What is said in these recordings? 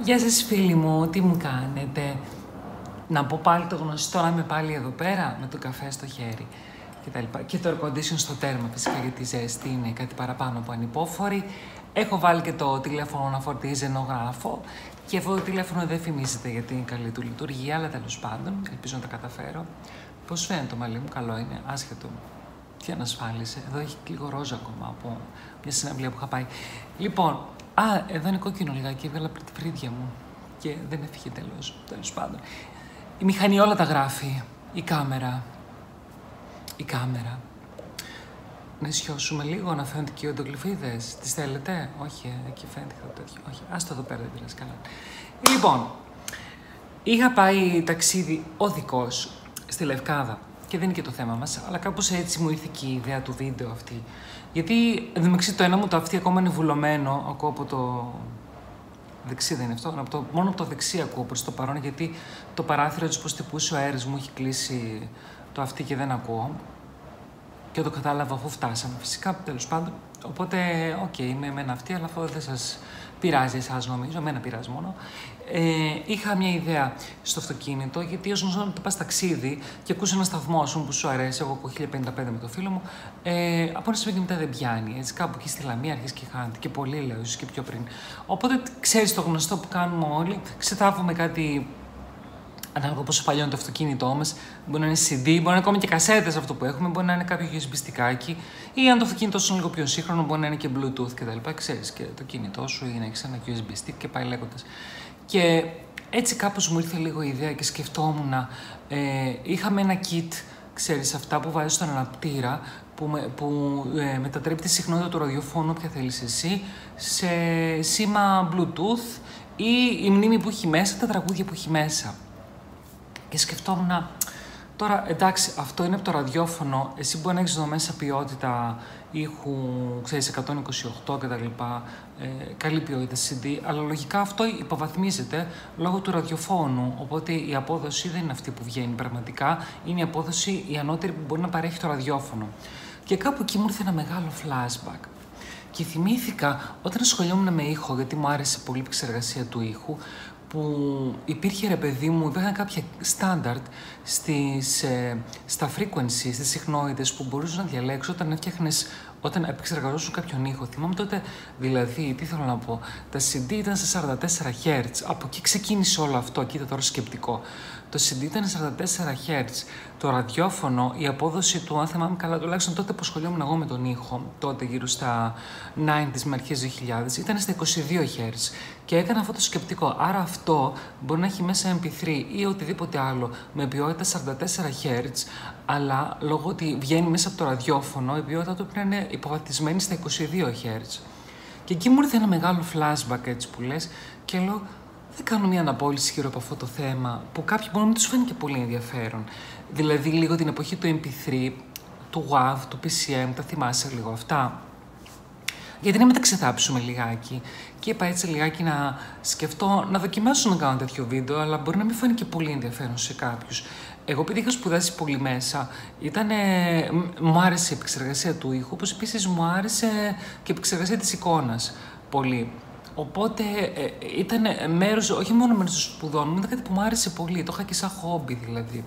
Γεια σας φίλοι μου, τι μου κάνετε? Να πω πάλι το γνωστό, να είμαι πάλι εδώ πέρα με το καφέ στο χέρι και τα λοιπά. Και το air condition στο τέρμα φυσικά, γιατί η ζέστη είναι κάτι παραπάνω από ανυπόφορη. Έχω βάλει και το τηλέφωνο να φορτίζει ενώ γράφω. Και αυτό το τηλέφωνο δεν φημίζεται για την καλή του λειτουργία, αλλά τέλος πάντων, ελπίζω να τα καταφέρω. Πώς φαίνεται το μαλλί μου? Καλό είναι, άσχετο. Τι ανασφάλισε. Εδώ έχει λίγο ρόζα ακόμα από μια συναυλία που είχα πάει. Λοιπόν, εδώ είναι κόκκινο λιγάκι. Έβγαλα τα φρύδια μου και δεν έφυγε τέλος πάντων. Η μηχανή όλα τα γράφει. Η κάμερα. Να ισιώσουμε λίγο, να φαίνονται και οι οντογλυφίδες. Τις θέλετε? Όχι, εκεί φαίνεται κάτι τέτοιο. Όχι, άστο εδώ πέρα, δεν πειράζει καλά. Λοιπόν, είχα πάει ταξίδι οδικός στη Λευκάδα. Και δεν είναι και το θέμα μας, αλλά κάπως έτσι μου ήρθε και η ιδέα του βίντεο αυτή. Γιατί εντωμεταξύ το ένα μου το αυτί ακόμα είναι βουλωμένο, ακούω από το δεξί, δεν είναι αυτό, μόνο από το δεξί ακούω προς το παρόν, γιατί το παράθυρο της πως τυπούσε ο αέρας μου έχει κλείσει το αυτί και δεν ακούω. Και το κατάλαβα αφού φτάσαμε, φυσικά, τέλος πάντων. Οπότε, είμαι με ένα αυτί, αλλά αυτό δεν σας πειράζει εσάς νομίζω, εμένα πειράζει μόνο. Είχα μια ιδέα στο αυτοκίνητο, γιατί ως γνωστό να πας ταξίδι και ακούς ένα σταθμό που σου αρέσει, εγώ έχω 1055 με το φίλο μου, από ένα σημείο και μετά δεν πιάνει. Έτσι, κάπου εκεί στη Λαμία αρχίζει και χάνεται. Και πολύ λέω, ίσως και πιο πριν. Οπότε ξέρεις το γνωστό που κάνουμε όλοι, ξετάβουμε κάτι. Ανάλογα πόσο παλιό είναι το αυτοκίνητό μας, μπορεί να είναι CD, μπορεί να είναι ακόμα και κασέτες αυτό που έχουμε, μπορεί να είναι κάποιο USB-στικάκι, ή αν το αυτοκίνητό σου είναι λίγο πιο σύγχρονο, μπορεί να είναι και Bluetooth κτλ. Ξέρεις, και το κινητό σου ή να έχεις ένα USB-stick και πάει λέγοντας. Και έτσι κάπως μου ήρθε λίγο η ιδέα και σκεφτόμουν, είχαμε ένα kit, ξέρεις, αυτά που βάζεις στον αναπτήρα, που μετατρέπει τη συχνότητα του ραδιοφώνου, όποια θέλεις εσύ, σε σήμα Bluetooth ή η μνήμη που έχει μέσα, τα τραγούδια που έχει μέσα. Και σκεφτόμουν, τώρα εντάξει, αυτό είναι από το ραδιόφωνο, εσύ μπορεί να έχεις εδώ μέσα ποιότητα ήχου, ξέρεις, 128 κτλ. Καλή ποιότητα CD, αλλά λογικά αυτό υποβαθμίζεται λόγω του ραδιοφώνου, οπότε η απόδοση δεν είναι αυτή που βγαίνει πραγματικά, είναι η απόδοση η ανώτερη που μπορεί να παρέχει το ραδιόφωνο. Και κάπου εκεί μου ήρθε ένα μεγάλο flashback. Και θυμήθηκα όταν ασχολιόμουν με ήχο, γιατί μου άρεσε πολύ η επεξεργασία του ήχου, που υπήρχε, ρε παιδί μου, υπήρχαν κάποια στάνταρτ στα frequencies, στις συχνότητες που μπορούσες να διαλέξεις όταν επεξεργαζόσουν κάποιον ήχο. Θυμάμαι τότε, δηλαδή, τι θέλω να πω, τα CD ήταν σε 44 Hz, από εκεί ξεκίνησε όλο αυτό, κοίτα τώρα σκεπτικό. Το CD ήταν 44 Hz, το ραδιόφωνο, η απόδοση του, αν θυμάμαι καλά, τουλάχιστον τότε που ασχολιόμουν εγώ με τον ήχο, τότε γύρω στα 90s με αρχές 2000, ήταν στα 22 Hz. Και έκανα αυτό το σκεπτικό. Άρα αυτό μπορεί να έχει μέσα MP3 ή οτιδήποτε άλλο με ποιότητα 44 Hz, αλλά λόγω ότι βγαίνει μέσα από το ραδιόφωνο, η ποιότητα του πρέπει να είναι υποβαθμισμένη στα 22 Hz. Και εκεί μου ήρθε ένα μεγάλο flashback, έτσι που λες, και λέω, δεν κάνω μια αναπόλυση γύρω από αυτό το θέμα, που κάποιοι μπορεί να μην τους φαίνει και πολύ ενδιαφέρον. Δηλαδή, λίγο την εποχή του MP3, του WAV, του PCM, τα θυμάσαι λίγο αυτά. Γιατί να μην τα ξεθάψουμε λιγάκι. Και είπα έτσι λιγάκι να σκεφτώ, να δοκιμάσω να κάνω τέτοιο βίντεο, αλλά μπορεί να μην φάνει και πολύ ενδιαφέρον σε κάποιους. Εγώ, επειδή είχα σπουδάσει πολύ μέσα, μου άρεσε η επεξεργασία του ήχου, όπως επίσης μου άρεσε και η επεξεργασία της εικόνας πολύ. Οπότε ήταν μέρος, όχι μόνο μέρος των σπουδών μου, ήταν κάτι που μου άρεσε πολύ. Το είχα και σαν χόμπι δηλαδή.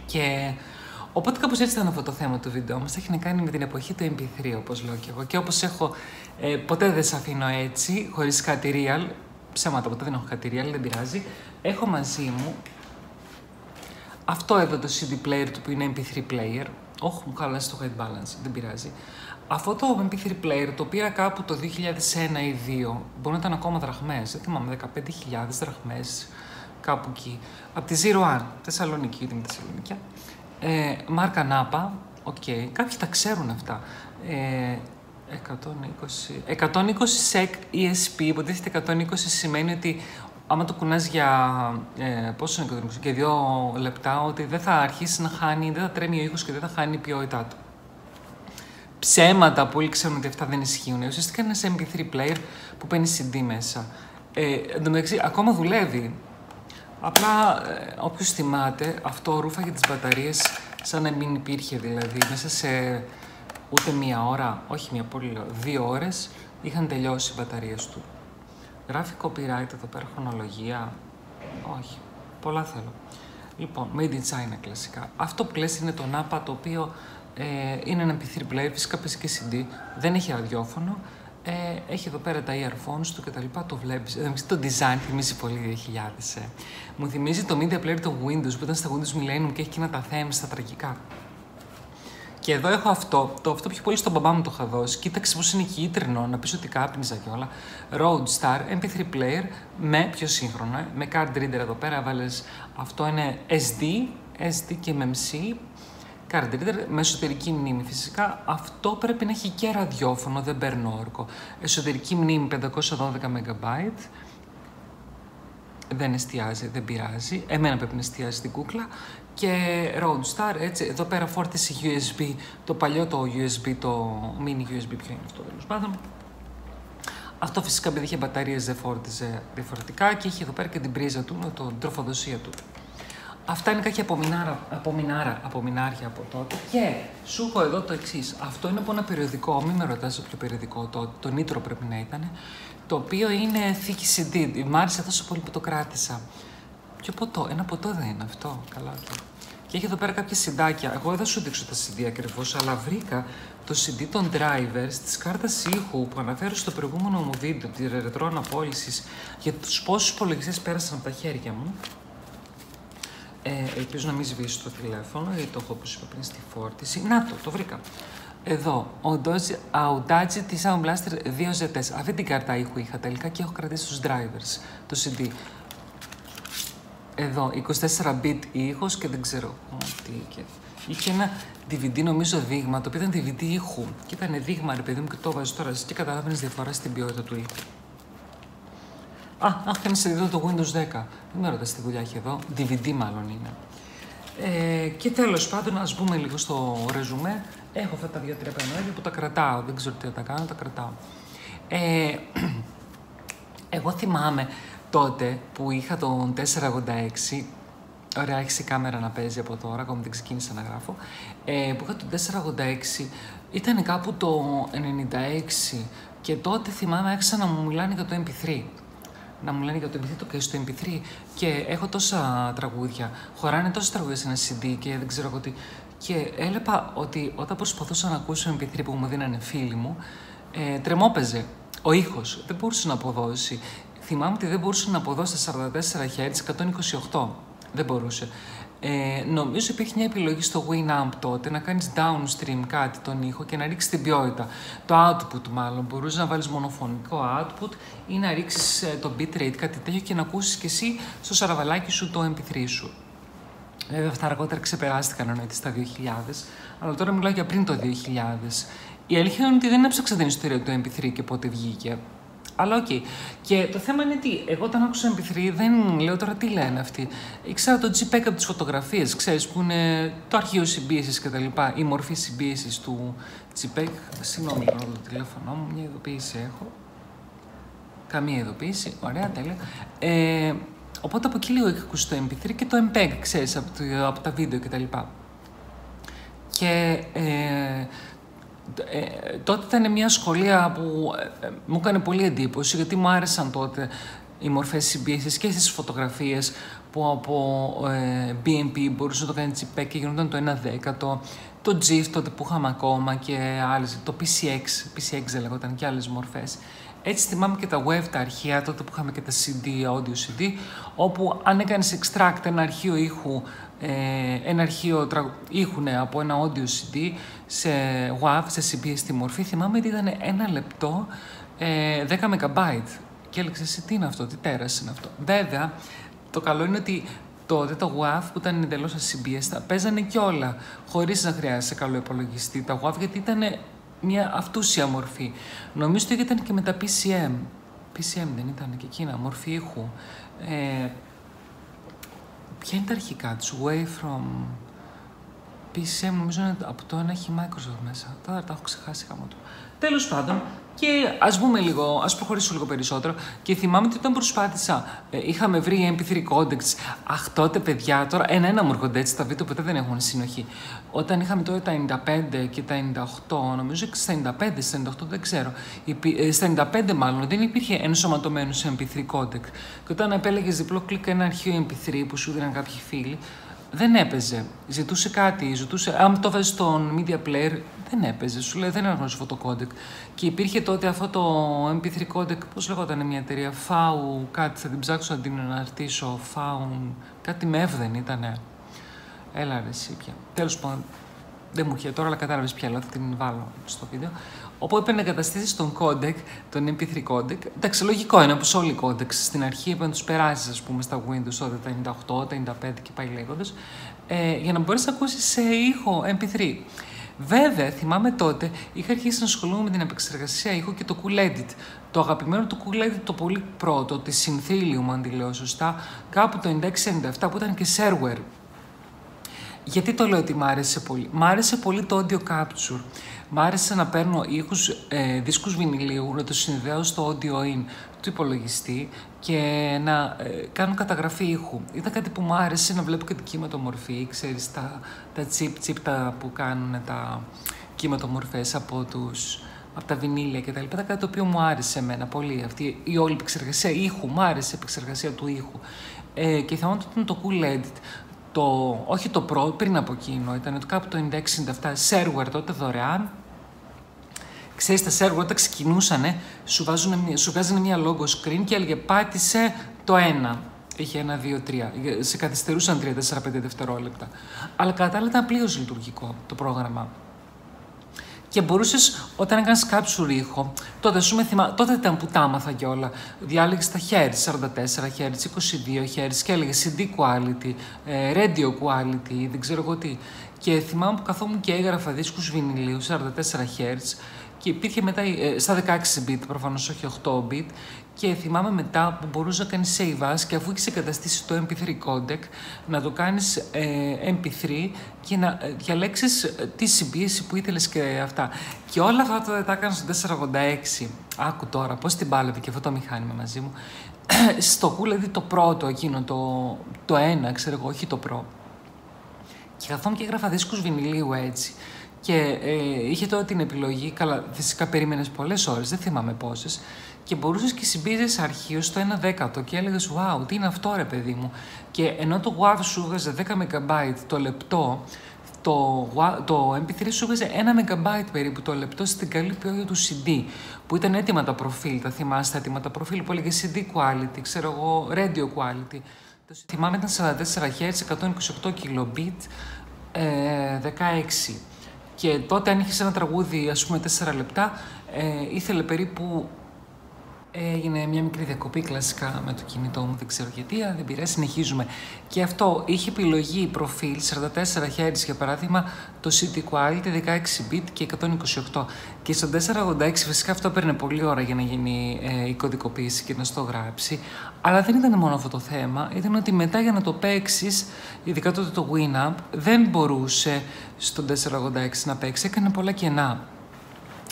Και οπότε κάπως έτσι ήταν αυτό το θέμα του βίντεο μας. Έχει να κάνει με την εποχή του MP3, όπως λέω και εγώ. Και όπως έχω, ποτέ δεν σε αφήνω έτσι, χωρίς κάτι real. Ψέματα, ποτέ δεν έχω κάτι real, δεν πειράζει. Έχω μαζί μου αυτό εδώ το CD player του που είναι MP3 player. Όχι, μου χάλασε το white balance, δεν πειράζει. Αυτό το MP3 player το πήρα κάπου το 2001 ή 2002. Μπορεί να ήταν ακόμα δραχμές, δεν θυμάμαι, 15.000 δραχμές, κάπου εκεί. Από τη Zero One, Θεσσαλονίκη, ήταν Θεσσαλονίκια. Μάρκα Νάπα, κάποιοι τα ξέρουν αυτά. 120 SEC ESP, υποτίθεται 120 σημαίνει ότι άμα το κουνάς για, για 2 λεπτά, ότι δεν θα αρχίσει να χάνει, δεν θα τρέμει ο ήχος και δεν θα χάνει η ποιότητά του. Ψέματα που όλοι ξέρουν ότι αυτά δεν ισχύουν. Ουσιαστικά είναι ένα MP3 player που παίρνει CD μέσα. Εν τω μεταξύ, ακόμα δουλεύει. Απλά, όποιος θυμάται, αυτό ρούφαγε τις μπαταρίες σαν να μην υπήρχε, δηλαδή. Μέσα σε ούτε μία ώρα, όχι μία, πολύ 2 ώρες, είχαν τελειώσει οι μπαταρίες του. Γράφει copyright εδώ πέρα, χρονολογία. Όχι. Πολλά θέλω. Λοιπόν, Made in China κλασικά. Αυτό που λες είναι το Napa, το οποίο είναι ένα MP3 player, φυσικά παίζει και CD, δεν έχει ραδιόφωνο, έχει εδώ πέρα τα earphones του κτλ. Το βλέπεις. Το design θυμίζει πολύ 2000. Μου θυμίζει το media player των Windows που ήταν στα Windows Millennium και έχει εκείνα τα themes στα τραγικά. Και εδώ έχω αυτό πιο πολύ στον μπαμπά μου το είχα δώσει. Κοίταξε πως είναι κίτρινο, να πεις ότι κάπνιζα κιόλα. Roadstar MP3 player με πιο σύγχρονα, με card reader εδώ πέρα. Βάλες, αυτό είναι SD και MMC. Card reader με εσωτερική μνήμη φυσικά. Αυτό πρέπει να έχει και ραδιόφωνο, δεν παίρνω όρκο. Εσωτερική μνήμη 512 MB. Δεν εστιάζει, δεν πειράζει. Εμένα πρέπει να εστιάζει την κούκλα. Και Roadstar, έτσι, εδώ πέρα φόρτιση USB, το παλιό το USB, το mini USB, ποιο είναι αυτό τέλος πάντων. Αυτό φυσικά επειδή είχε μπαταρίες δεν φόρτιζε διαφορετικά και είχε εδώ πέρα και την πρίζα του, με την τροφοδοσία του. Αυτά είναι κάποια απομεινάρια από τότε. Και σου έχω εδώ το εξής. Αυτό είναι από ένα περιοδικό, μην με ρωτάς ποιο περιοδικό, το Nitro πρέπει να ήταν, το οποίο είναι θήκη CD. Μ' άρεσε τόσο πολύ που το κράτησα. Ποιο ποτό, ένα ποτό δεν είναι αυτό. Καλά, okay. Και έχει εδώ πέρα κάποια συντάκια. Εγώ δεν θα σου δείξω τα CD ακριβώς, αλλά βρήκα το CD των drivers της κάρτας ήχου που αναφέρω στο προηγούμενο μου βίντεο, τη ρετρό αναπώλησης, για τους πόσους υπολογιστές πέρασαν από τα χέρια μου. Ελπίζω να μην σβήσει το τηλέφωνο, γιατί το έχω όπως είπα πριν στη φόρτιση. Να το βρήκα. Εδώ, ο Audacity της Sound Blaster 2ZS. Αυτή την κάρτα ήχου είχα τελικά και έχω κρατήσει τους drivers, το CD. Εδώ, 24-bit ήχος και δεν ξέρω τι. Είχε ένα DVD νομίζω δείγμα, το οποίο ήταν DVD ήχου. Και ήταν δείγμα, ρε παιδί μου, και το βάζεις τώρα και καταλάβαινες διαφορά στην ποιότητα του ήχου. Κάνεις εδώ το Windows 10. Δεν με ρωτάς τι δουλειά έχει εδώ. DVD μάλλον είναι. Και τέλος πάντων, ας μπούμε λίγο στο ρεζουμέ. Έχω αυτά τα 2-3 πανέλια που τα κρατάω. Δεν ξέρω τι θα τα κάνω, τα κρατάω. Εγώ θυμάμαι τότε που είχα τον 486. Ωραία, έχει η κάμερα να παίζει από τώρα, ακόμα δεν ξεκίνησα να γράφω. Που είχα τον 486, ήταν κάπου το 96 και τότε θυμάμαι άρχισαν να μου μιλάνε για το MP3. Να μου λένε για το MP3, το και στο MP3 και έχω τόσα τραγούδια, χωράνε τόσα τραγούδια σε ένα CD και δεν ξέρω εγώ τι. Και έλεπα ότι όταν προσπαθούσα να ακούσω MP3 που μου δίνανε φίλοι μου, τρεμόπαιζε ο ήχος, δεν μπορούσε να αποδώσει. Θυμάμαι ότι δεν μπορούσε να αποδώσει στα 44 Hz 128. Δεν μπορούσε. Νομίζω υπήρχε μια επιλογή στο Winamp τότε να κάνεις downstream κάτι τον ήχο και να ρίξεις την ποιότητα. Το output μάλλον. Μπορούσε να βάλεις μονοφωνικό output ή να ρίξεις το bitrate, κάτι τέτοιο και να ακούσεις και εσύ στο σαραβαλάκι σου το MP3 σου. Βέβαια αυτά αργότερα ξεπεράστηκαν εννοείται στα 2000, αλλά τώρα μιλάω για πριν το 2000. Η αλήθεια είναι ότι δεν έψαξα την ιστορία του MP3 και πότε βγήκε. Αλλά οκ. Και το θέμα είναι τι, εγώ όταν άκουσα MP3 δεν λέω τώρα τι λένε αυτοί. Ήξερα το JPEG από τις φωτογραφίες, ξέρεις, που είναι το αρχείο συμπίεσης κτλ. Η μορφή συμπίεσης του JPEG. Συγγνώμη, να το τηλέφωνο μου, μια ειδοποίηση έχω. Καμία ειδοποίηση, ωραία, τέλεια. Οπότε από εκεί λίγο είχα ακούσει το MP3 και το MPEG, ξέρεις, από τα βίντεο κτλ. Και τότε ήταν μια σχολεία που μου έκανε πολύ εντύπωση γιατί μου άρεσαν τότε οι μορφές συμπίεσης και στις φωτογραφίες που από BMP μπορούσε να το κάνει JPEG και γινόταν το 1/10, το GIF τότε που είχαμε ακόμα και άλλες, το PCX δεν λεγόταν και άλλες μορφές. Έτσι θυμάμαι και τα web, τα αρχεία, τότε που είχαμε και τα CD, audio CD, όπου αν έκανες extract ένα αρχείο ήχου, από ένα audio CD σε WAV, σε CBS μορφή, θυμάμαι ότι ήταν 1 λεπτό 10 MB. Και έλεγες εσύ τι είναι αυτό, τι τέρας είναι αυτό. Βέβαια, το καλό είναι ότι τότε το WAV που ήταν εντελώς CBS τα παίζανε κιόλα, χωρίς να χρειάζεσαι καλό υπολογιστή τα WAV, γιατί ήταν μια αυτούσια μορφή. Νομίζω ότι ήταν και με τα PCM. PCM δεν ήταν και εκείνα, μορφή ήχου. Ποια είναι τα αρχικά τους, Way from... PC νομίζω είναι από το ένα έχει Microsoft μέσα. Τώρα τα έχω ξεχάσει γάμο του. Τέλος πάντων, και ας προχωρήσω λίγο περισσότερο. Και θυμάμαι ότι όταν προσπάθησα, είχαμε βρει MP3 codecs. Αχ, τότε παιδιά, τώρα ένα μου έρχονται έτσι, τα βίντεο ποτέ δεν έχουν συνοχή. Όταν είχαμε τότε τα 95 και τα 98, νομίζω και στα 95, στα 98 δεν ξέρω. Στα 95 μάλλον δεν υπήρχε ενσωματωμένο σε MP3 codec. Και όταν επέλεγες διπλό κλικ ένα αρχείο MP3 που σου δίναν κάποιοι φίλοι, δεν έπαιζε. Ζητούσε κάτι, αν το βάζεις στον media player, δεν έπαιζε. Σου λέει δεν αναγνωρίζει αυτό το codec. Και υπήρχε τότε αυτό το MP3 codec, πώς λεγόταν μια εταιρεία, FAU, κάτι, θα την ψάξω να την αναρτήσω, FAU, κάτι με F δεν ήτανε. Έλα ρε εσύ πια. Τέλος πάντων, δεν μου είχε τώρα, αλλά κατάλαβες πια, αλλά θα την βάλω στο βίντεο. Όπου έπαιρνε να εγκαταστήσεις τον codec, τον MP3 codec. Εντάξει, λογικό είναι όπως όλοι οι codecs. Στην αρχή έπαιρνε να τους περάσεις, ας πούμε, στα Windows τότε τα 98, τα 95 και πάει λέγοντας, για να μπορείς να ακούσεις σε ήχο MP3. Βέβαια, θυμάμαι τότε είχα αρχίσει να ασχολούμαι με την επεξεργασία ήχου και το Cool Edit. Το αγαπημένο του Cool Edit, το πολύ πρώτο, τη Synthelium, αν τη λέω σωστά, κάπου το 96-97 που ήταν και shareware. Γιατί το λέω ότι μ' άρεσε πολύ? Μ' άρεσε πολύ το audio capture. Μ' άρεσε να παίρνω ήχους, δίσκους βινιλίου, να τους συνδέω στο audio in του υπολογιστή και να κάνω καταγραφή ήχου. Ήταν κάτι που μου άρεσε, να βλέπω και την κύματομορφή, ξέρεις, τα chip που κάνουν τα κύματομορφές από τα βινίλια κτλ. Ήταν κάτι το οποίο μου άρεσε εμένα πολύ. Αυτή η όλη επεξεργασία ήχου, μου άρεσε η επεξεργασία του ήχου. Και θυμάμαι ότι ήταν το Cool Edit. Όχι το Pro, πριν από εκείνο, ήταν κάπου το 96-97, shareware τότε δωρεάν. Ξέρεις, τα shareware όταν ξεκινούσανε, σου βγάζανε μια logo screen και έλεγε πάτησε το 1. Είχε 1, 2, 3. Σε καθυστερούσαν 3, 4, 5 δευτερόλεπτα. Αλλά κατά άλλα ήταν πλήρως λειτουργικό το πρόγραμμα. Και μπορούσες, όταν έκανες capture ήχο, τότε ήταν που τα άμαθα και όλα. Διάλεγες τα Hz, 44 Hz, 22 Hz και έλεγες CD quality, radio quality, δεν ξέρω εγώ τι. Και θυμάμαι που καθόμουν και έγραφα δίσκους βινιλίου, 44 Hz, και υπήρχε μετά στα 16 bit, προφανώς όχι 8 bit, και θυμάμαι μετά που μπορούσε να κάνεις save as και αφού έχεις εγκαταστήσει το MP3 codec, να το κάνεις MP3 και να διαλέξεις τη συμπίεση που ήθελες και αυτά. Και όλα αυτά τα έκανα στο 486. Άκου τώρα πώς την πάλευε και αυτό το μηχάνημα μαζί μου. Στο Cool, δηλαδή το πρώτο εκείνο, το 1, ξέρω εγώ, όχι το Pro. Και καθόμουν και έγραφα δίσκους βινιλίου έτσι. Και είχε τώρα την επιλογή, καλά, φυσικά περίμενες πολλές ώρες, δεν θυμάμαι πόσες, και μπορούσες και συμπίζες αρχείο στο 1/10 και έλεγες «Wow, τι είναι αυτό ρε παιδί μου». Και ενώ το WAV σου βγάζε 10 MB το λεπτό, το MP3 σου βγάζε 1 MB περίπου το λεπτό στην καλή ποιότητα του CD, που ήταν έτοιμα τα προφίλ, τα θυμάστε, έτοιμα τα προφίλ που έλεγε CD quality, ξέρω εγώ, radio quality. Το θυμάμαι ήταν 44 Hz, 128 kilobit, 16. Και τότε αν είχες ένα τραγούδι, ας πούμε, 4 λεπτά, ήθελε περίπου... Έγινε μια μικρή διακοπή κλασικά με το κινητό μου, δεν ξέρω γιατί, αλλά δεν πειράζει, συνεχίζουμε. Και αυτό είχε επιλογή προφίλ 44 Hz για παράδειγμα, το CD Quality 16 bit και 128. Και στο 486 φυσικά αυτό παίρνε πολλή ώρα για να γίνει η κωδικοποίηση και να στο γράψει. Αλλά δεν ήταν μόνο αυτό το θέμα, ήταν ότι μετά για να το παίξεις, ειδικά τότε το Winamp, δεν μπορούσε στο 486 να παίξει, έκανε πολλά κενά.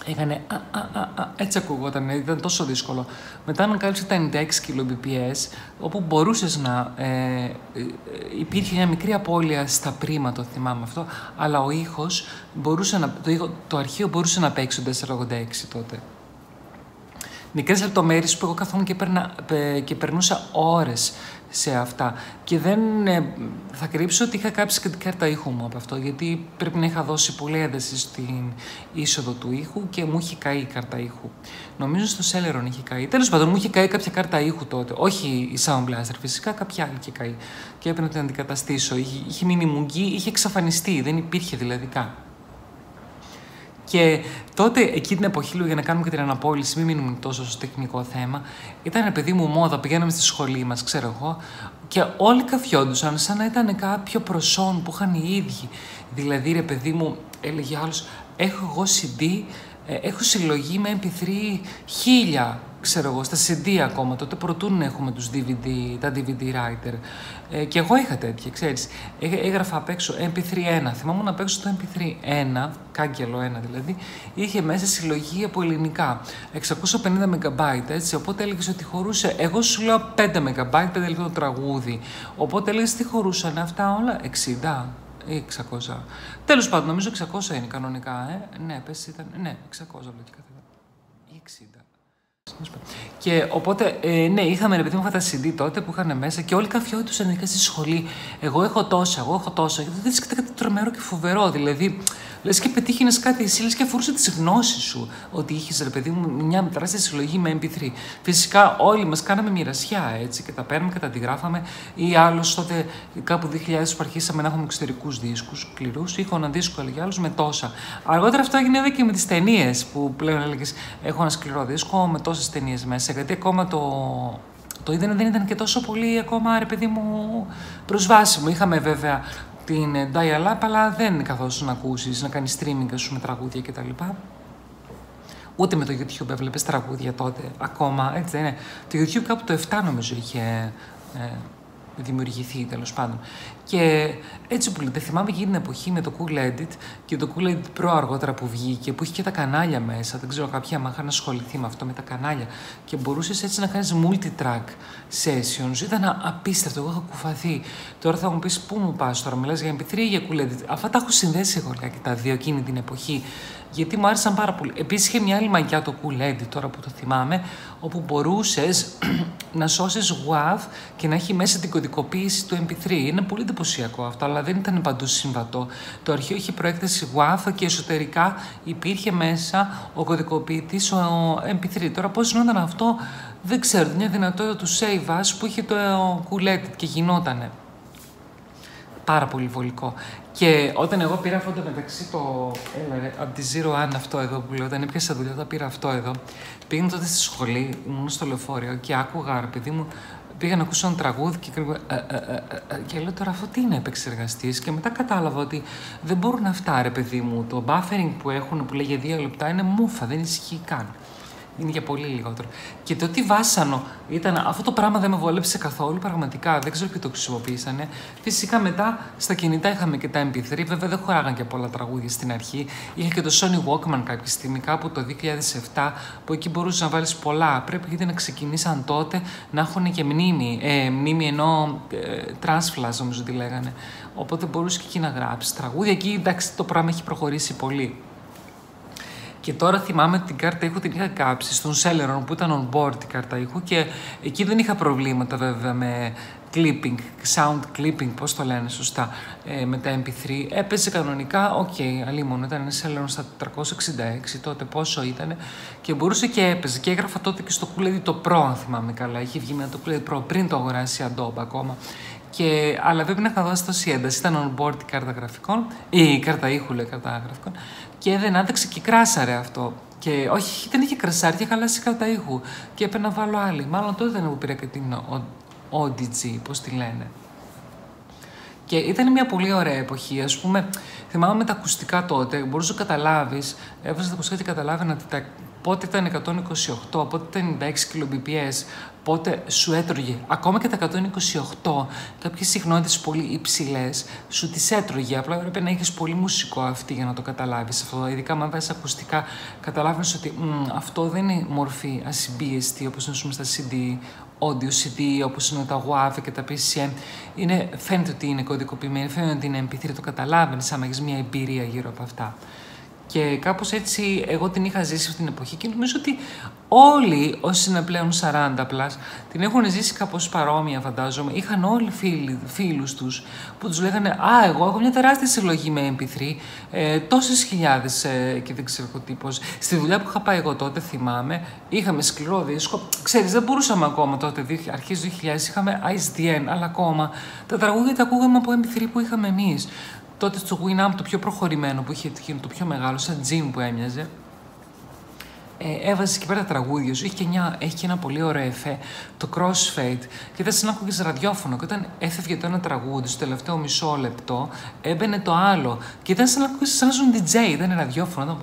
Έκανε έτσι ακουγόταν, ήταν τόσο δύσκολο. Μετά ανακάλυψε τα 96 kbps, όπου μπορούσες να... υπήρχε μια μικρή απώλεια στα πρίμα, το θυμάμαι αυτό, αλλά ο ήχος μπορούσε το αρχείο μπορούσε να παίξει το 486 τότε. Μικρές λεπτομέρειες που εγώ καθόμουν και περνούσα ώρες σε αυτά. Και δεν θα κρύψω ότι είχα κάψει και την κάρτα ήχου μου από αυτό, γιατί πρέπει να είχα δώσει πολλή ένταση στην είσοδο του ήχου και μου είχε καεί η κάρτα ήχου. Νομίζω στο Celeron είχε καεί. Τέλος πάντων, μου είχε καεί κάποια κάρτα ήχου τότε. Όχι η Sound Blaster, φυσικά κάποια άλλη είχε καεί. Και έπρεπε να την αντικαταστήσω. Είχε μείνει μουγγί, είχε εξαφανιστεί, δεν υπήρχε δηλαδή καν. Και τότε, εκεί την εποχή, για να κάνουμε και την αναπόλυση, μην μείνουμε τόσο στο τεχνικό θέμα, ήταν ρε παιδί μου μόδα, πηγαίναμε στη σχολή μας, ξέρω εγώ, και όλοι καφιόντουσαν σαν να ήταν κάποιο προσόν που είχαν οι ίδιοι. Δηλαδή, ρε παιδί μου, έλεγε άλλος, έχω εγώ CD, έχω συλλογή με MP3 1000. ξέρω εγώ, στα CD ακόμα, τότε προτούν να έχουμε τα DVD writer. Και εγώ είχα τέτοια, ξέρεις. Έγραφα απ' έξω MP3 1. Θυμάμαι να παίξω το MP3 1, κάγκελο 1 δηλαδή, είχε μέσα συλλογή από ελληνικά. 650 MB, έτσι. Οπότε έλεγες ότι χωρούσε. Εγώ σου λέω 5 MB, 5 λεπτό το τραγούδι. Οπότε έλεγες τι χωρούσαν αυτά όλα, 60 ή 600. Τέλος πάντων, νομίζω 600 είναι κανονικά, Ναι, πες ήταν. Ναι, 600 λογικά. Ή 60. Και οπότε, ναι, είχαμε ρε παιδί μου αυτά τα CD τότε που είχαν μέσα και όλοι καφιόντουσαν ειδικά στη σχολή. Εγώ έχω τόσα. Δεν ήταν κάτι τρομερό και φοβερό. Δηλαδή, λες και πετύχαινε κάτι εσύ, λες και αφορούσε τις γνώσεις σου. Ότι είχε ρε παιδί μου μια τεράστια συλλογή με MP3. Φυσικά, όλοι μας κάναμε μοιρασιά έτσι και τα παίρναμε και τα αντιγράφαμε. Ή άλλος τότε, κάπου 2000 που αρχίσαμε να έχουμε εξωτερικούς δίσκους σκληρούς. Είχα ένα δίσκο, έλεγε άλλος, με τόσα. Αργότερα αυτό έγινε και με τις ταινίες που πλέον έλεγες: έχω ένα σκληρό δίσκο με τόσες ταινίες μέσα. Γιατί ακόμα το ίντερνετ δεν ήταν και τόσο πολύ ακόμα ρε παιδί μου προσβάσιμο. Είχαμε βέβαια την dial-up, αλλά δεν είναι καθώς να ακούσεις, να κάνεις streaming ας πούμε, τραγούδια κτλ. Ούτε με το YouTube έβλεπες τραγούδια τότε ακόμα, έτσι δεν είναι. Το YouTube κάπου το 7 νομίζω είχε δημιουργηθεί τέλος πάντων. Και έτσι που λέτε, θυμάμαι και την εποχή με το Cool Edit και το Cool Edit Pro αργότερα που βγήκε, που είχε και τα κανάλια μέσα. Δεν ξέρω, κάποια άμα είχαν ασχοληθεί με αυτό, με τα κανάλια. Και μπορούσες έτσι να κάνεις multi-track sessions. Ήταν απίστευτο, εγώ είχα κουφαθεί. Τώρα θα μου πεις πού μου πας τώρα, μιλάς για MP3 ή για Cool Edit. Αυτά τα έχω συνδέσει εγώ και τα δύο εκείνη την εποχή. Γιατί μου άρεσαν πάρα πολύ. Επίσης είχε μια άλλη μαγιά το Cool Edit, τώρα που το θυμάμαι, όπου μπορούσες να σώσεις WAV και να έχει μέσα την κωδικοποίηση του MP3. Είναι πολύ εντυπωσιακό αυτό, αλλά δεν ήταν παντού συμβατό. Το αρχείο είχε προέκταση WAV και εσωτερικά υπήρχε μέσα ο κωδικοποιητής ο MP3. Τώρα πώς γινόταν αυτό, δεν ξέρω. Μια δυνατότητα του Save As που είχε το Cool Edit και γινότανε. Πάρα πολύ βολικό. Και όταν εγώ πήρα αυτό το μεταξύ από τη Zero One αυτό εδώ που λέω, όταν έπιασα δουλειά, τα πήρα αυτό εδώ. Πήγαινα τότε στη σχολή, ήμουν στο λεωφορείο και άκουγα, ρε παιδί μου, πήγα να ακούσω ένα τραγούδι και λέω τώρα αυτό τι είναι επεξεργαστής. Και μετά κατάλαβα ότι δεν μπορούν αυτά, ρε παιδί μου. Το buffering που έχουν που λέγε 2 λεπτά είναι μούφα, δεν ισχύει καν. Είναι για πολύ λιγότερο. Και το τι βάσανο ήταν, αυτό το πράγμα δεν με βόλεψε καθόλου, πραγματικά. Δεν ξέρω ποιοι το χρησιμοποίησανε. Φυσικά μετά στα κινητά είχαμε και τα MP3. Βέβαια δεν χωράγαν και πολλά τραγούδια στην αρχή. Είχα και το Sony Walkman κάποια στιγμή, κάπου το 2007, που εκεί μπορούσε να βάλεις πολλά. Πρέπει γιατί να ξεκινήσαν τότε να έχουν και μνήμη. Μνήμη ενώ transflash, νομίζω τι λέγανε. Οπότε μπορούσε και εκεί να γράψει τραγούδια. Εκεί εντάξει το πράγμα έχει προχωρήσει πολύ. Και τώρα θυμάμαι ότι την κάρτα ήχου την είχα κάψει στον Celeron που ήταν on board η κάρτα ήχου και εκεί δεν είχα προβλήματα βέβαια με clipping, sound clipping, πώς το λένε σωστά, με τα MP3. Έπαιζε κανονικά, αλίμονο, ήταν ένα Celeron στα 466 τότε πόσο ήτανε και μπορούσε και έπαιζε και έγραφα τότε και στο Cool Edit το Pro αν θυμάμαι καλά, είχε βγει με το Cool Edit Pro πριν το αγοράσει η Adobe ακόμα. Αλλά δεν είχα δώσει τόση ένταση. Ήταν on board η κάρτα γραφικών, ή η κάρτα ήχου, λέει, κάρτα γραφικών, και δεν άντεξε και κράσαρε αυτό. Και όχι, δεν είχε κρασάρει, είχε χαλάσει η κάρτα ήχου. Και έπαιρνα να βάλω άλλη. Μάλλον τότε δεν μου πήρα και την ODG, πώς τη λένε. Και ήταν μια πολύ ωραία εποχή. Ας πούμε, θυμάμαι με τα ακουστικά τότε, μπορούσε να καταλάβεις, έβαζα τα ακουστικά και καταλάβαινα ότι πότε ήταν 128, πότε ήταν 96 kbps, πότε σου έτρωγε. Ακόμα και τα 128, κάποιες συχνότητες πολύ υψηλές, σου τις έτρωγε. Απλά έπρεπε να έχεις πολύ μουσικό αυτή για να το καταλάβεις αυτό. Ειδικά αν βάζεις ακουστικά, καταλάβαινες ότι αυτό δεν είναι μορφή ασυμπίεστη όπως είναι στα CD, audio CD, όπως είναι τα WAV και τα PCM. Φαίνεται ότι είναι κωδικοποιημένη, φαίνεται ότι είναι MP3, το καταλάβαινες άμα έχεις μια εμπειρία γύρω από αυτά. Και κάπως έτσι εγώ την είχα ζήσει αυτή την εποχή και νομίζω ότι όλοι όσοι είναι πλέον 40 πλάς την έχουν ζήσει κάπως παρόμοια, φαντάζομαι. Είχαν όλοι φίλους τους που τους λέγανε εγώ έχω μια τεράστια συλλογή με MP3, τόσες χιλιάδες και δεν ξέρω τι πώς. Στη δουλειά που είχα πάει εγώ τότε, θυμάμαι, είχαμε σκληρό δίσκο. Ξέρεις, δεν μπορούσαμε ακόμα τότε, αρχές 2000, είχαμε ISDN, αλλά ακόμα τα τραγούδια τα ακούγαμε από MP3 που είχαμε εμείς. Τότε στο Winamp το πιο προχωρημένο που είχε το πιο μεγάλο, σαν τζιν που έμοιαζε. έβαζε εκεί πέρα τα τραγούδια σου. Έχει και ένα πολύ ωραίο εφέ, το crossfade. Και ήταν σαν να ακούγες ραδιόφωνο. Και όταν έφευγε το ένα τραγούδι, στο τελευταίο μισό λεπτό, έμπαινε το άλλο. Και ήταν σαν να ακούγες σαν έναν DJ. Ήταν ραδιόφωνο,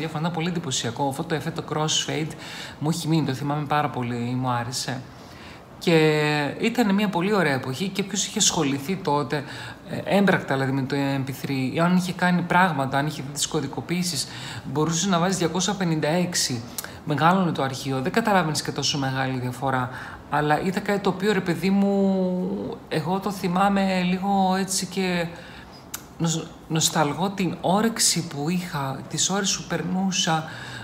ήταν πολύ εντυπωσιακό. Αυτό το εφέ, το crossfade, μου έχει μείνει, το θυμάμαι πάρα πολύ, μου άρεσε. Και ήταν μια πολύ ωραία εποχή και ποιος είχε ασχοληθεί τότε έμπρακτα δηλαδή με το MP3, ή αν είχε κάνει πράγματα, αν είχε δει τις κωδικοποίησεις, μπορούσε να βάζει 256. Μεγάλωνε το αρχείο, δεν καταλάβαινες και τόσο μεγάλη διαφορά, αλλά ήταν κάτι το οποίο, ρε παιδί μου, εγώ το θυμάμαι λίγο έτσι και νοσταλγώ την όρεξη που είχα, τις ώρες που περνούσα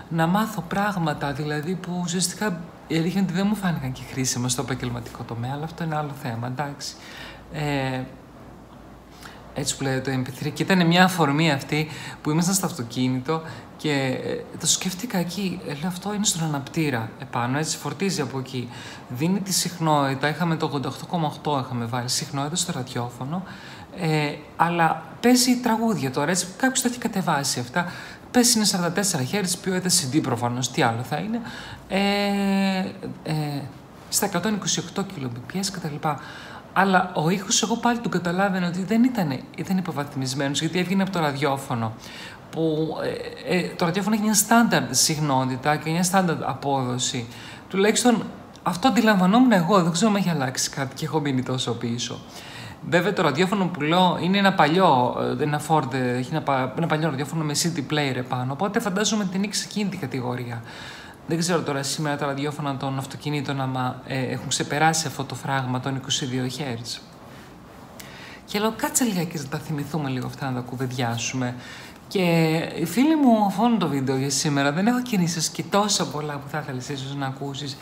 να μάθω πράγματα, δηλαδή που ουσιαστικά η αλήθεια είναι ότι δεν μου φάνηκαν και χρήσιμα στο επαγγελματικό τομέα, αλλά αυτό είναι άλλο θέμα, εντάξει. Έτσι που λέει το MP3. Και ήταν μια αφορμή αυτή που ήμασταν στο αυτοκίνητο και το σκέφτηκα εκεί. Λέω, αυτό είναι στον αναπτήρα επάνω, έτσι φορτίζει από εκεί. Δίνει τη συχνότητα, είχαμε το 88,8 είχαμε βάλει συχνότητα στο ραδιόφωνο, αλλά παίζει τραγούδια τώρα, έτσι κάποιος τα έχει κατεβάσει αυτά. Πες είναι 44 Hz, ποιο ήταν CD προφανώς, τι άλλο θα είναι, στα 128 kbps κτλ. Αλλά ο ήχος εγώ πάλι του καταλάβαινα ότι ήταν υποβαθμισμένος, γιατί έβγαινε από το ραδιόφωνο. Που το ραδιόφωνο έχει μια στάνταρ συχνότητα και μια στάνταρ απόδοση. Τουλάχιστον αυτό αντιλαμβανόμουν εγώ, δεν ξέρω αν έχει αλλάξει κάτι και έχω μείνει τόσο πίσω. Βέβαια το ραδιόφωνο που λέω είναι ένα παλιό, δεν Ford, έχει ένα παλιό ραδιόφωνο με CD player επάνω, οπότε φαντάζομαι την ανοίξει εκείνη την κατηγορία. Δεν ξέρω τώρα σήμερα τα ραδιόφωνα των αυτοκινήτων άμα έχουν ξεπεράσει αυτό το φράγμα των 22 Hz. Και λέω, κάτσε λιγάκι να τα θυμηθούμε λίγο αυτά, να τα κουβεντιάσουμε. Και οι φίλοι μου αφώνουν το βίντεο για σήμερα. Δεν έχω κινήσεις και τόσα πολλά που θα ήθελες ίσως να ακούσεις.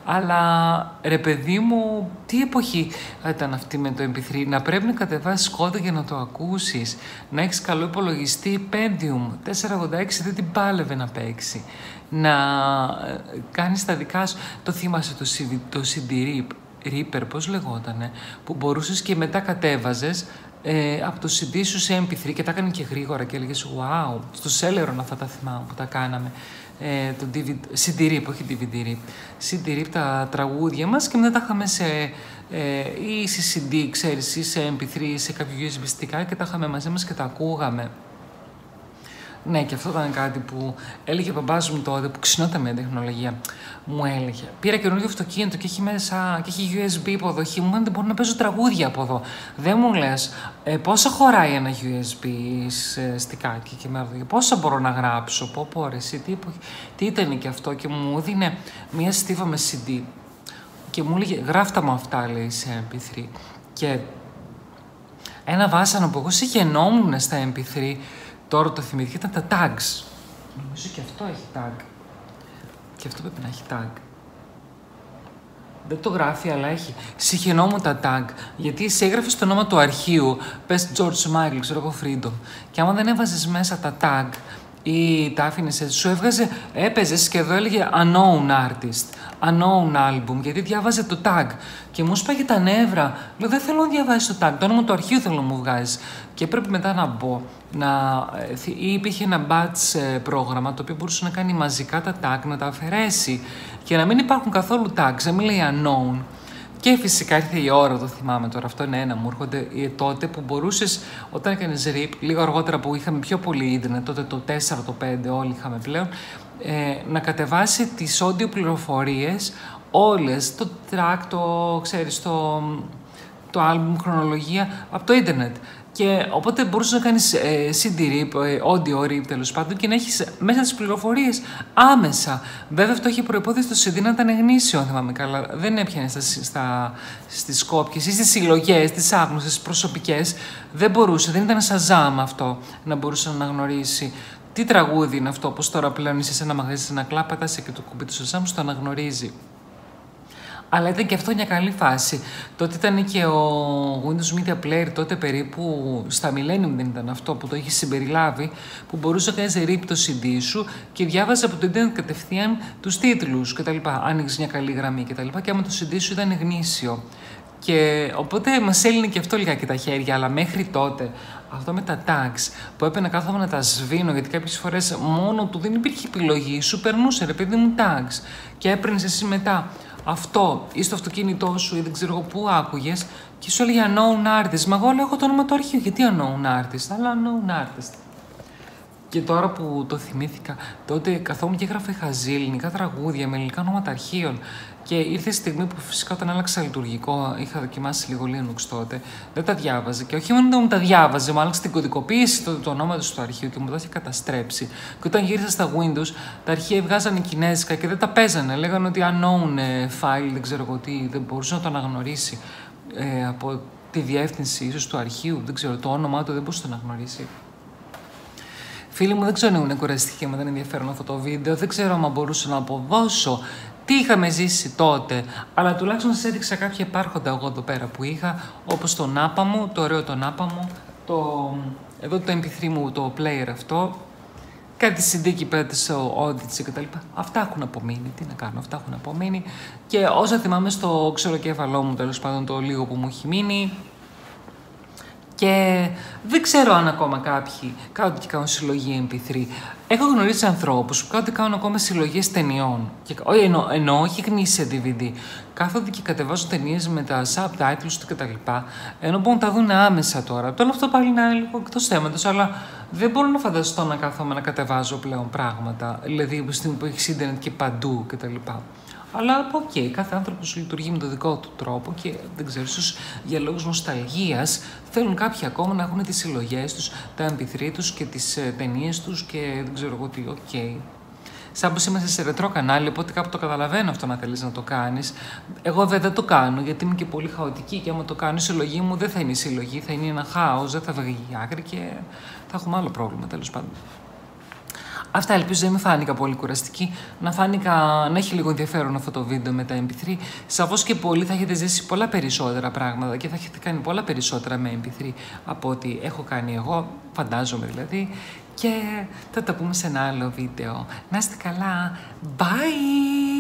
Αλλά ρε παιδί μου, τι εποχή ήταν αυτή με το MP3, να πρέπει να κατεβάσεις κώδικα για να το ακούσεις, να έχεις καλό υπολογιστή Pentium 486, δεν την πάλευε να παίξει, να κάνεις τα δικά σου. Το θυμάσαι το CD Reaper, πώς λεγότανε, που μπορούσες και μετά κατέβαζες από το CD σου σε MP3 και τα έκανε και γρήγορα και έλεγες wow, στο Celeron αυτά τα θυμάμαι που τα κάναμε. Το CD Rip, όχι DVD Rip, CD Rip τα τραγούδια μας και μετά τα είχαμε ή σε CD, ξέρεις, ή σε MP3 ή σε κάποιο USB και τα είχαμε μαζί μας και τα ακούγαμε. Ναι, και αυτό ήταν κάτι που έλεγε ο μπαμπάς μου τότε, που ξυνόταν με τεχνολογία. Μου έλεγε, πήρα καινούργιο αυτοκίνητο και έχει μέσα και έχει USB υποδοχή. Μου είπαν, δεν μπορώ να παίζω τραγούδια από εδώ. Δεν μου λες πόσα χωράει ένα USB στικάκι και με πόσα μπορώ να γράψω. Πω ρε εσύ, τι ήταν και αυτό. Και μου δίνε μια στίβα με CD και μου έλεγε, γράφτα μου αυτά, λέει, σε MP3. Και ένα βάσανο που εγώ συγχαινόμουν στα MP3, τώρα το θυμήθηκα, ήταν τα tags. Νομίζω και αυτό έχει tag. Και αυτό πρέπει να έχει tag. Δεν το γράφει, αλλά έχει. Συγχαινόμουν τα tag, γιατί εσύ έγραφες το όνομα του αρχείου, πες George Michael, ξέρω εγώ, Freedom. Και άμα δεν έβαζες μέσα τα tag ή τα άφηνες έτσι, σου έπαιζες και εδώ έλεγε unknown artist, unknown album, γιατί διάβαζε το tag. Και μου σπάγε τα νεύρα. Λέω, δεν θέλω να διαβάζεις το tag, το όνομα του αρχείου θέλω να μου βγάζεις. Και πρέπει μετά να μπω. Ή υπήρχε ένα batch πρόγραμμα το οποίο μπορούσε να κάνει μαζικά τα tag, να τα αφαιρέσει και να μην υπάρχουν καθόλου tags, να μην λέει unknown. Και φυσικά ήρθε η ώρα, το θυμάμαι τώρα, αυτό είναι ένα, μου έρχονται τότε που μπορούσες, όταν έκανες rip, λίγο αργότερα που είχαμε πιο πολύ ίντερνετ, τότε το 4, το 5, όλοι είχαμε πλέον, να κατεβάσει τις audio πληροφορίες, όλες, το track, ξέρεις, το album, χρονολογία, από το ίντερνετ. Και οπότε μπορούσες να κάνεις CD rip, audio rip τέλος πάντων και να έχεις μέσα τις πληροφορίες άμεσα. Βέβαια αυτό είχε προϋπόθεση το CD να ήταν γνήσιο, αν θυμάμαι καλά. Δεν έπιανε στις κόπιες ή στις συλλογές, τις άγνωστες, προσωπικές. Δεν μπορούσε, δεν ήταν Shazam αυτό να μπορούσε να αναγνωρίσει. Τι τραγούδι είναι αυτό, όπως τώρα πλέον είσαι σε ένα μαγαζί, σε ένα κλαμπ, πατάς και το κουμπί του Shazam σου το αναγνωρίζει. Αλλά ήταν και αυτό μια καλή φάση. Τότε ήταν και ο Windows Media Player, τότε περίπου στα Millennium δεν ήταν αυτό που το είχε συμπεριλάβει, που μπορούσε να κάνεις rip το CD σου και διάβαζε από το Ιντερνετ κατευθείαν τους τίτλους κτλ. Άνοιγες μια καλή γραμμή κτλ. Και άμα το CD σου ήταν γνήσιο. Και οπότε μας έλυνε και αυτό λιγάκι τα χέρια, αλλά μέχρι τότε αυτό με τα tags που έπαιρνα κάθομαι να τα σβήνω, γιατί κάποιες φορές μόνο του δεν υπήρχε επιλογή, σου περνούσε ρε παιδί μου tags και έπαιρνες εσύ μετά αυτό ή στο αυτοκίνητό σου ή δεν ξέρω εγώ πού άκουγες και σου έλεγε unknown artist. Μα εγώ λέω έχω το όνομα του αρχείου, γιατί unknown artist, αλλά unknown artist. Και τώρα που το θυμήθηκα, τότε καθόμουν και έγραφα χαζή ελληνικά τραγούδια με ελληνικά ονόματα αρχείων. Και ήρθε η στιγμή που φυσικά όταν άλλαξα λειτουργικό, είχα δοκιμάσει λίγο Linux τότε, δεν τα διάβαζε. Και όχι μόνο δεν μου τα διάβαζε, μου άλλαξε την κωδικοποίηση το όνομα του στο αρχείο και μου το είχε καταστρέψει. Και όταν γύρισα στα Windows, τα αρχεία βγάζανε κινέζικα και δεν τα παίζανε. Λέγανε ότι unknown file, δεν ξέρω εγώ τι, δεν μπορούσε να το αναγνωρίσει από τη διεύθυνση ίσως του αρχείου, δεν ξέρω, το όνομά του δεν μπορούσε να το αναγνωρίσει. Φίλοι μου, δεν ξέρω αν είναι κουραστική, αν δεν ενδιαφέρον αυτό το βίντεο, δεν ξέρω αν μπορούσα να αποδώσω τι είχαμε ζήσει τότε, αλλά τουλάχιστον σας έδειξα κάποια υπάρχοντα εγώ εδώ πέρα που είχα, όπως τον άπα μου, το ωραίο τον άπα μου, εδώ το MP3 μου, το player αυτό, κάτι CD και πέρα στο Odyssey κτλ. Αυτά έχουν απομείνει, τι να κάνω, αυτά έχουν απομείνει και όσα θυμάμαι στο ξεροκέφαλό μου, τέλος πάντων το λίγο που μου έχει μείνει. Και δεν ξέρω αν ακόμα κάποιοι κάθονται και κάνουν συλλογή MP3. Έχω γνωρίσει ανθρώπους που κάθονται και κάνουν ακόμα συλλογές ταινιών. Ενώ όχι γνήσια DVD. Κάθονται και κατεβάζουν ταινίες με τα subtitles του κτλ. Ενώ μπορούν να τα δουν άμεσα τώρα. Τώρα αυτό πάλι είναι λίγο εκτός θέματος, αλλά δεν μπορώ να φανταστώ να κάθομαι να κατεβάζω πλέον πράγματα. Δηλαδή, από τη στιγμή που έχει ίντερνετ και παντού κτλ. Αλλά κάθε άνθρωπος λειτουργεί με τον δικό του τρόπο και δεν ξέρω, ίσως για λόγους νοσταλγίας θέλουν κάποιοι ακόμα να έχουν τις συλλογές τους, τα MP3 τους και τις ταινίες τους και δεν ξέρω εγώ τι, Σαν πως είμαστε σε ρετρό κανάλι, οπότε κάπου το καταλαβαίνω αυτό να θέλεις να το κάνεις. Εγώ δεν το κάνω γιατί είμαι και πολύ χαοτική και άμα το κάνω η συλλογή μου δεν θα είναι η συλλογή, θα είναι ένα χάος, δεν θα βγει άκρη και θα έχουμε άλλο πρόβλημα τέλος πάντων. Αυτά, ελπίζω δεν με φάνηκα πολύ κουραστική, να έχει λίγο ενδιαφέρον αυτό το βίντεο με τα MP3. Σαφώς και πολλοί θα έχετε ζήσει πολλά περισσότερα πράγματα και θα έχετε κάνει πολλά περισσότερα με MP3 από ό,τι έχω κάνει εγώ, φαντάζομαι δηλαδή. Και θα τα πούμε σε ένα άλλο βίντεο. Να είστε καλά, bye!